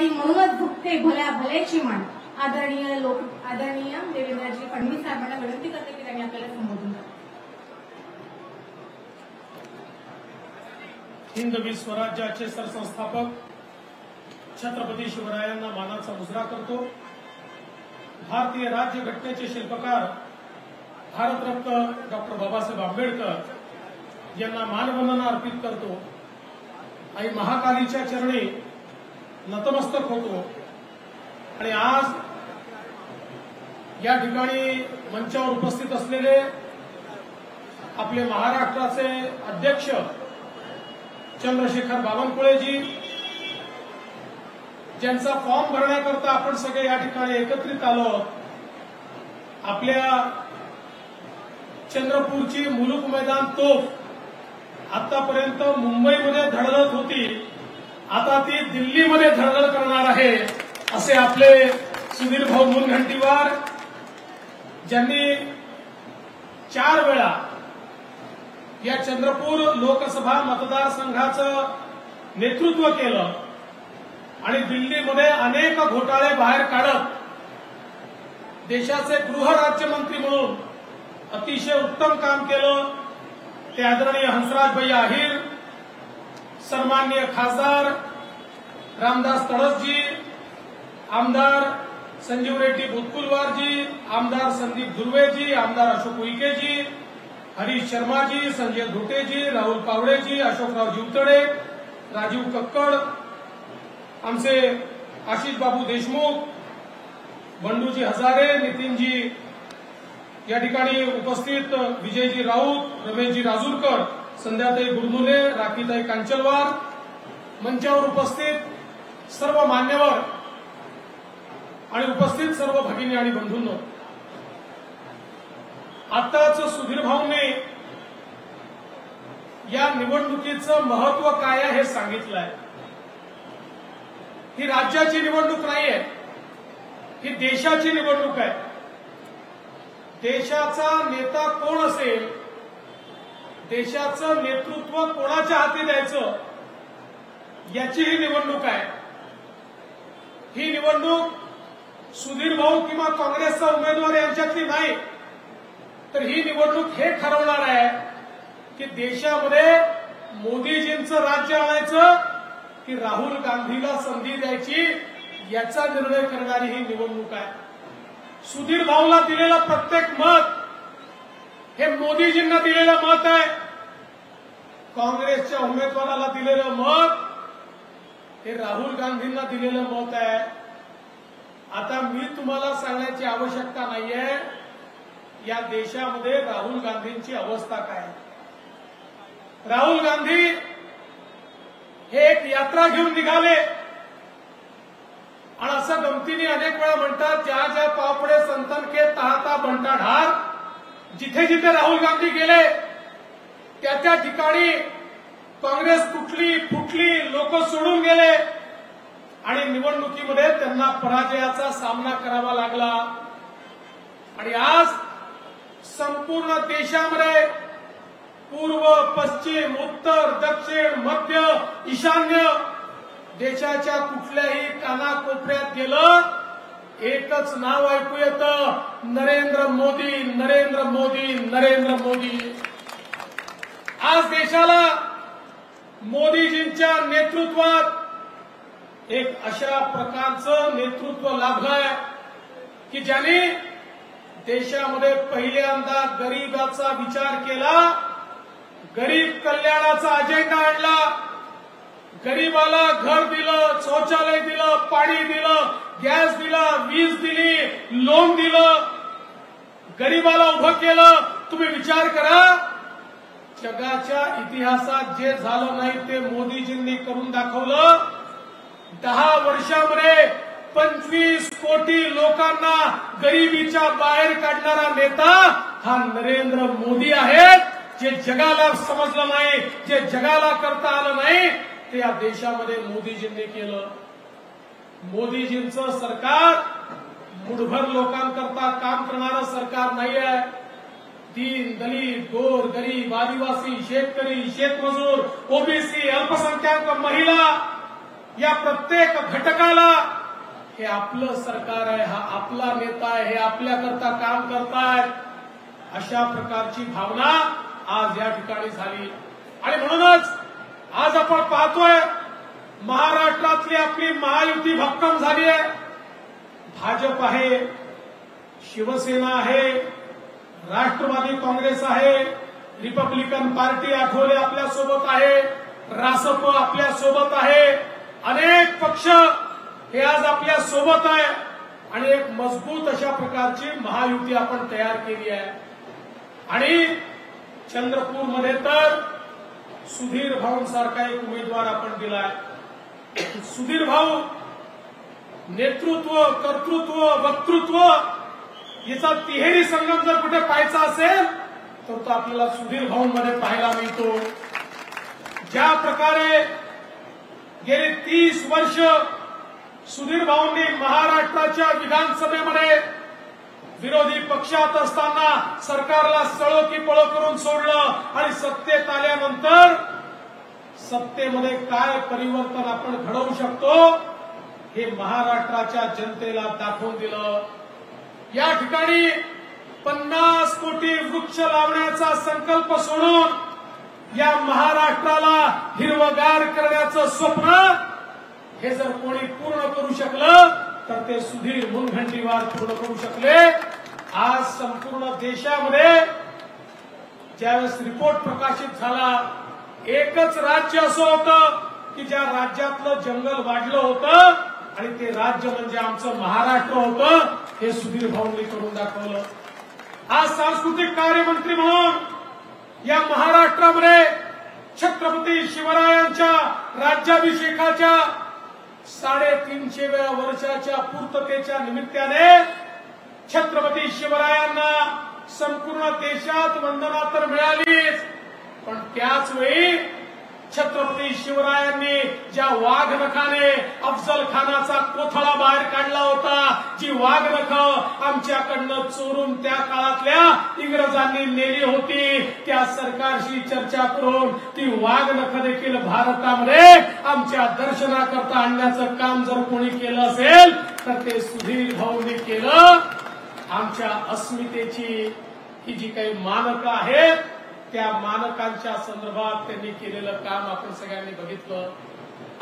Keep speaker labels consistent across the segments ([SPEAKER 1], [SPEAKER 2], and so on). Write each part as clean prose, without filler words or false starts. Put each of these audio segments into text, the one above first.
[SPEAKER 1] आणि म्हणूनच झुकते भल्या भल्याची मान. आदरणीय देवेंद्रजी फडणवीस साहेबांना विनंती करते की त्यांनी आपल्याला संबोधून करावं.
[SPEAKER 2] हिंदवी स्वराज्याचे सरसंस्थापक छत्रपती शिवरायांना मानाचा मुजरा करतो. भारतीय राज्यघटनेचे शिल्पकार भारतरत्न डॉक्टर बाबासाहेब आंबेडकर यांना मानवंदना अर्पित करतो. आई महाकालीच्या चरणी नतमस्तक होतो. आणि आज या ठिकाणी मंचावर उपस्थित असलेले आपले महाराष्ट्राचे अध्यक्ष चंद्रशेखर बावनकुळेजी, ज्यांचा फॉर्म भरण्याकरता आपण सगळे या ठिकाणी एकत्रित आलो. आपल्या चंद्रपूरची मुलुक मैदान तोफ आतापर्यंत मुंबईमध्ये धडधडत होती, आता ती दिल्लीमध्ये धडधड करणार आहे, असे आपले सुधीर भाऊ मुनगंटीवार, ज्यांनी 4 वेळा या चंद्रपूर लोकसभा मतदारसंघाचं नेतृत्व केलं आणि दिल्लीमध्ये अनेक घोटाळे बाहेर काढत देशाचे गृहराज्यमंत्री म्हणून अतिशय उत्तम काम केलं. ते आदरणीय हंसराज अहिर, सन्माननीय खासदार रामदास तडसजी, आमदार संजीव रेड्डी बुतकुलवारजी, आमदार संदीप धुर्वेजी, आमदार अशोक उईकेजी, हरीश शर्माजी, संजय धोटेजी, राहुल पावडेजी, अशोकराव जीवतडे, राजीव कक्कड, आमचे आशिष बाबू देशमुख, बंडूजी हजारे, नितीनजी या ठिकाणी उपस्थित, विजयजी राऊत, रमेशजी राजूरकर, संध्याताई गुरमुले, राखीताई कांचलवार, मंचावर उपस्थित सर्व मान्यवर आणि उपस्थित सर्व भगिनी आणि बंधूंनो, आताच सुधीर भाऊने या निवडणुकीचं महत्व काय आहे हे सांगितलंय. ही राज्याची निवडणूक नाहीये, ही देशाची निवडणूक आहे. देशाचा नेता कोण असेल, देशाचं नेतृत्व कोणाच्या हाती द्यायचं, याची ही निवडणूक आहे. ही निवडणूक सुधीर भाऊ किंवा काँग्रेसचा उमेदवार यांच्यातली नाही, तर ही निवडणूक हे ठरवणार आहे की देशामध्ये मोदीजींचं राज्य आणायचं की राहुल गांधीला संधी द्यायची, याचा निर्णय करणारी ही निवडणूक आहे. सुधीर भाऊला दिलेलं प्रत्येक मत हे मोदीजींना दिलेलं मत आहे. काँग्रेसच्या उमेदवाराला दिलेलं मत हे राहुल गांधींना दिलेलं मत आहे. आता मी तुम्हाला सांगण्याची आवश्यकता नाहीये या देशामध्ये राहुल गांधींची अवस्था काय. राहुल गांधी हे एक यात्रा घेऊन निघाले आणि असं गमतीने अनेक वेळा म्हणतात, ज्या ज्या पापडे संतन के तहाता बंटा ढार. जिथे जिथे राहुल गांधी गेले त्या त्या ठिकाणी काँग्रेस तुटली फुटली, लोक सोडून गेले आणि निवडणुकीमध्ये त्यांना पराजयाचा सामना करावा लागला. आणि आज संपूर्ण देशामध्ये पूर्व, पश्चिम, उत्तर, दक्षिण, मध्य, ईशान्य देशाच्या कुठल्याही कानाकोपऱ्यात गेलं एकच नाव ऐकू येतं, नरेंद्र मोदी, नरेंद्र मोदी, नरेंद्र मोदी. आज देशाला मोदीजींच्या नेतृत्वात एक अशा प्रकारचं नेतृत्व लाभलंय की ज्यांनी देशामध्ये पहिल्यांदा गरिबाचा विचार केला, गरीब कल्याणाचा अजेंडा आणला. गरीबाला घर दिलं, शौचालय दिलं, पाणी दिलं, गॅस दिला, वीज दिली, लोन दिलं, गरीबाला उभं केलं. तुम्ही विचार करा, जगाच्या इतिहासात जे झालं नाही ते मोदीजींनी करून दाखवलं. 10 वर्षामध्ये 25 कोटी लोकांना गरिबीच्या बाहेर काढणारा नेता हा नरेंद्र मोदी आहे. जे जगाला समजलं नाही, जे जगाला करता आलं नाही, ते या देशामध्ये मोदीजींनी केलं. मोदीजींचं सरकार मुठभर लोकांकरता काम करणारं सरकार नाही आहे. दीन दलित, गोर गरीब, आदिवासी, शेतकरी, शेतमजूर, ओबीसी, अल्पसंख्याक महिला या प्रत्येक घटकाला हे आपलं सरकार आहे, हा आपला नेता आहे, हे आपल्याकरता काम करतायत, अशा प्रकारची भावना आज या ठिकाणी झाली. आणि म्हणूनच आज आपण पाहतोय महाराष्ट्रातली आपली महायुती भक्कम झाली आहे. भाजप आहे, शिवसेना आहे, राष्ट्रवादी काँग्रेस आहे, रिपब्लिकन पार्टी आठवले आपल्या सोबत आहे, रासप आपल्या सोबत आहे, अनेक पक्ष हे आज आपल्या सोबत आहे आणि एक मजबूत अशा प्रकारची महायुती आपण तयार केली आहे. आणि चंद्रपूरमध्ये तर सुधीर भाऊंसारखा एक उमेदवार आपण दिलाय. सुधीर भाऊ नेतृत्व, कर्तृत्व, वक्तृत्व याचा तिहेरी संगम जर कुठे पाहायचा असेल तर तो आपल्याला सुधीर भाऊंमध्ये पाहायला मिळतो. ज्या प्रकारे गेली 30 वर्ष सुधीर भाऊंनी महाराष्ट्राच्या विधानसभेमध्ये विरोधी पक्षात असताना सरकारला सळो की पळो करून सोडलं आणि सत्तेत आल्यानंतर सत्तेमध्ये काय परिवर्तन आपण घडवू शकतो हे महाराष्ट्राच्या जनतेला दाखवून दिलं. या ठिकाणी 50 कोटी वृक्ष लावण्याचा संकल्प सोडून या महाराष्ट्राला हिरवगार करण्याचं स्वप्न हे जर कोणी पूर्ण करू शकलं तर ते सुधीर मुनगंटीवार पूर्ण करू शकले. आज संपूर्ण देशामध्ये ज्यावेळेस रिपोर्ट प्रकाशित झाला, एकच राज्य असं होतं की ज्या राज्यातलं जंगल वाढलं होतं आणि ते राज्य म्हणजे आमचं महाराष्ट्र होतं. हे सुधीर भाऊंनी करून दाखवलं. आज सांस्कृतिक कार्यमंत्री म्हणून या महाराष्ट्रामध्ये छत्रपती शिवरायांच्या राज्याभिषेकाच्या 350व्या वर्षाच्या पूर्ततेच्या निमित्ताने छत्रपती शिवरायांना संपूर्ण देशात वंदना तर मिळालीच, पण त्याच वेळी छत्रपती शिवरायांनी ज्या वाघनखाने अफजल खानाचा कोथळा बाहेर काढला होता, जी वाघनखं आमच्याकडनं चोरून त्या काळातल्या इंग्रजांनी नेली होती, त्या सरकारशी चर्चा करून ती वाघनखं देखील भारतामध्ये आमच्या दर्शनाकरता आणण्याचं काम जर कोणी केलं असेल तर ते सुधीर भाऊंनी केलं. आमच्या अस्मितेची ही जी काही मानकं आहेत त्या मानकांच्या संदर्भात त्यांनी केलेलं काम आपण सगळ्यांनी बघितलं.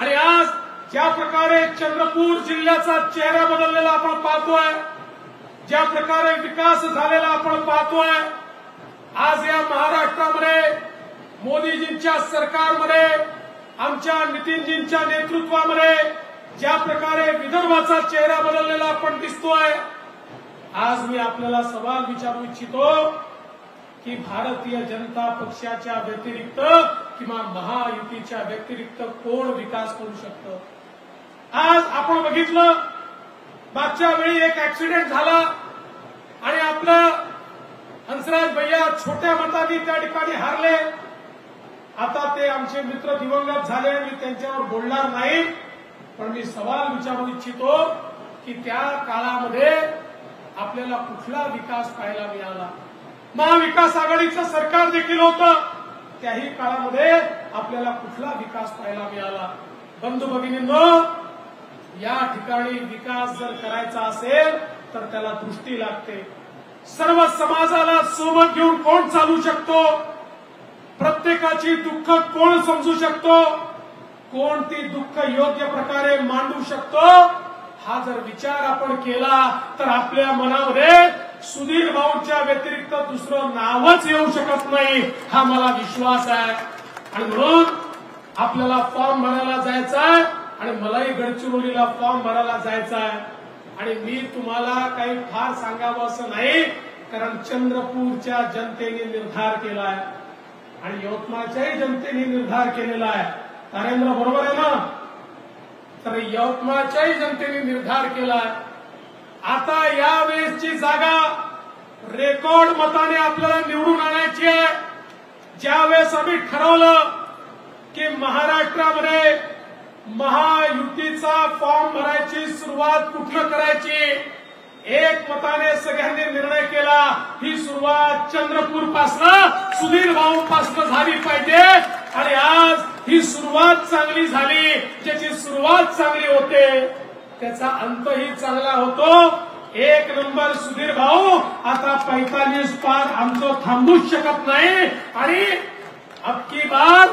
[SPEAKER 2] आणि आज ज्या प्रकारे चंद्रपूर जिल्ह्याचा चेहरा बदललेला आपण पाहतोय, ज्या प्रकारे विकास झालेला आपण पाहतोय, आज या महाराष्ट्रामध्ये मोदीजींच्या सरकारमध्ये आमच्या नितीनजींच्या नेतृत्वामध्ये ज्या प्रकारे विदर्भाचा चेहरा बदललेला आपण दिसतोय. आज मी आपल्याला सवाल विचारू इच्छितो की भारतीय जनता पक्षाच्या व्यतिरिक्त किंवा महायुतीच्या व्यतिरिक्त कोण विकास करू शकतं? आज आपण बघितलं मागच्या वेळी एक ऍक्सिडेंट झाला आणि आपलं हंसराज भैया छोट्या मतांनी त्या ठिकाणी हारले. आता ते आमचे मित्र दिवंगत झाले, मी त्यांच्यावर बोलणार नाही, पण मी सवाल विचारू इच्छितो की त्या काळामध्ये आपल्याला कुठला विकास पाहायला मिळाला? महाविकास आघाडीचं सरकार देखील होतं, त्याही काळामध्ये आपल्याला कुठला विकास पाहायला मिळाला? बंधू भगिनींनो, या ठिकाणी विकास जर करायचा असेल तर त्याला दृष्टी लागते. सर्व समाजाला सोबत घेऊन कोण चालू शकतो? प्रत्येकाची दुःख कोण समजू शकतो? कोण ती दुःख योग्य प्रकारे मांडू शकतो? हा जर विचार आपण केला तर आपल्या मनामध्ये सुधीर भाऊंच्या व्यतिरिक्त दुसरं नावच येऊ शकत नाही, हा मला विश्वास आहे. आणि म्हणून आपल्याला फॉर्म भरायला जायचा आहे आणि मलाही गडचिरोलीला फॉर्म भरायला जायचा आहे. आणि मी तुम्हाला काही फार सांगावं असं नाही, कारण चंद्रपूरच्या जनतेने निर्धार केला आहे आणि यवतमाळच्याही जनतेने निर्धार केलेला आहे. नरेंद्र बरोबर आहे ना? तर यवतमाळच्याही जनतेने निर्धार केलाय. आता यावेळेसची जागा रेकॉर्ड मताने आपल्याला निवडून आणायची आहे. ज्यावेळेस आम्ही ठरवलं की महाराष्ट्रामध्ये महायुतीचा फॉर्म भरायची सुरुवात कुठलं करायची, एक मताने सगळ्यांनी निर्णय केला ही सुरुवात चंद्रपूर पासून सुधीर भाऊ पासून झाली पाहिजे. आणि आज ही सुरुवात चांगली झाली. ज्याची सुरुवात चांगली होते त्याचा अंतही चांगला होतो. एक नंबर सुधीर भाऊ. आता 45 पार आमचं थांबूच शकत नाही. आणि अबकी बार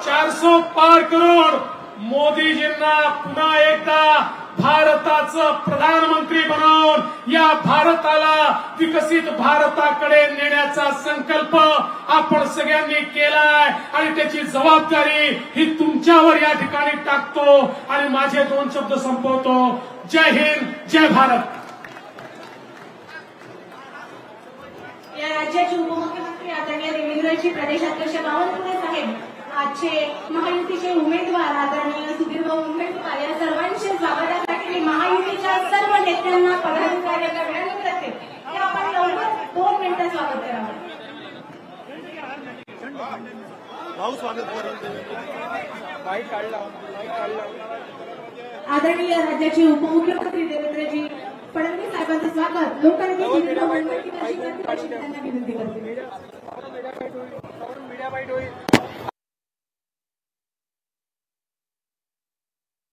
[SPEAKER 2] 400 पार करून मोदीजींना पुन्हा एकदा भारताचं प्रधानमंत्री बनवून या भारताला विकसित भारताकडे नेण्याचा संकल्प आपण सगळ्यांनी केलाय. आणि त्याची जबाबदारी ही तुमच्यावर या ठिकाणी टाकतो. आणि माझे 2 शब्द संपवतो. जय हिंद, जय भारत.
[SPEAKER 1] या राज्याचे उपमुख्यमंत्री आदरणीय देवेंद्रजी प्रदेशाध्यक्ष बावनकुळे साहेब, आजचे महायुतीचे उमेदवार आदरणीय सुधीरभाऊ मुनगंटीवार या सर्वांचे स्वागतासाठी महायुतीच्या सर्व नेत्यांना पदाधिकाऱ्यांना विनंती करते की आपण लवकर 2 मिनिटं स्वागत करावं. आदरणीय राज्याचे उपमुख्यमंत्री देवेंद्रजी फडणवीस साहेबांचं स्वागत लोकनेते सुधीरभाऊ मुनगंटीवार यांना विनंती करते.